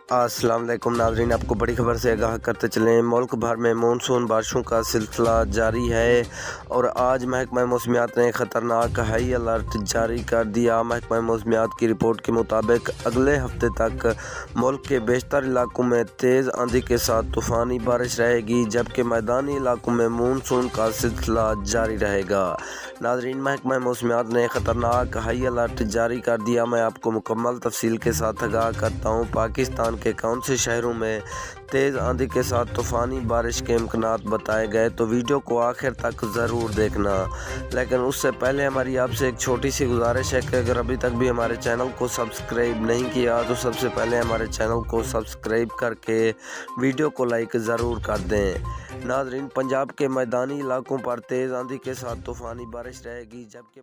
अस्सलाम वालेकुम नाज़रीन, आपको बड़ी खबर से आगाह करते चलें। मुल्क भर में मानसून बारिशों का सिलसिला जारी है और आज महकमा मौसमियात ने ख़तरनाक हाई अलर्ट जारी कर दिया। महकमा मौसमियात की रिपोर्ट के मुताबिक अगले हफ्ते तक मुल्क के बेशतर इलाकों में तेज़ आंधी के साथ तूफ़ानी बारिश रहेगी, जबकि मैदानी इलाकों में मानसून का सिलसिला जारी रहेगा। नाज़रीन, महकमा मौसमियात ने ख़तरनाक हाई अलर्ट जारी कर दिया। मैं आपको मुकम्मल तफसील के साथ आगाह करता हूँ। पाकिस्तान के कौन से शहरों में तेज़ आंधी के साथ तूफ़ानी बारिश के इम्कानात बताए गए, तो वीडियो को आखिर तक ज़रूर देखना। लेकिन उससे पहले हमारी आपसे एक छोटी सी गुजारिश है कि अगर अभी तक भी हमारे चैनल को सब्सक्राइब नहीं किया तो सबसे पहले हमारे चैनल को सब्सक्राइब करके वीडियो को लाइक ज़रूर कर दें। नाज़रीन, पंजाब के मैदानी इलाकों पर तेज़ आंधी के साथ तूफ़ानी बारिश रहेगी, जबकि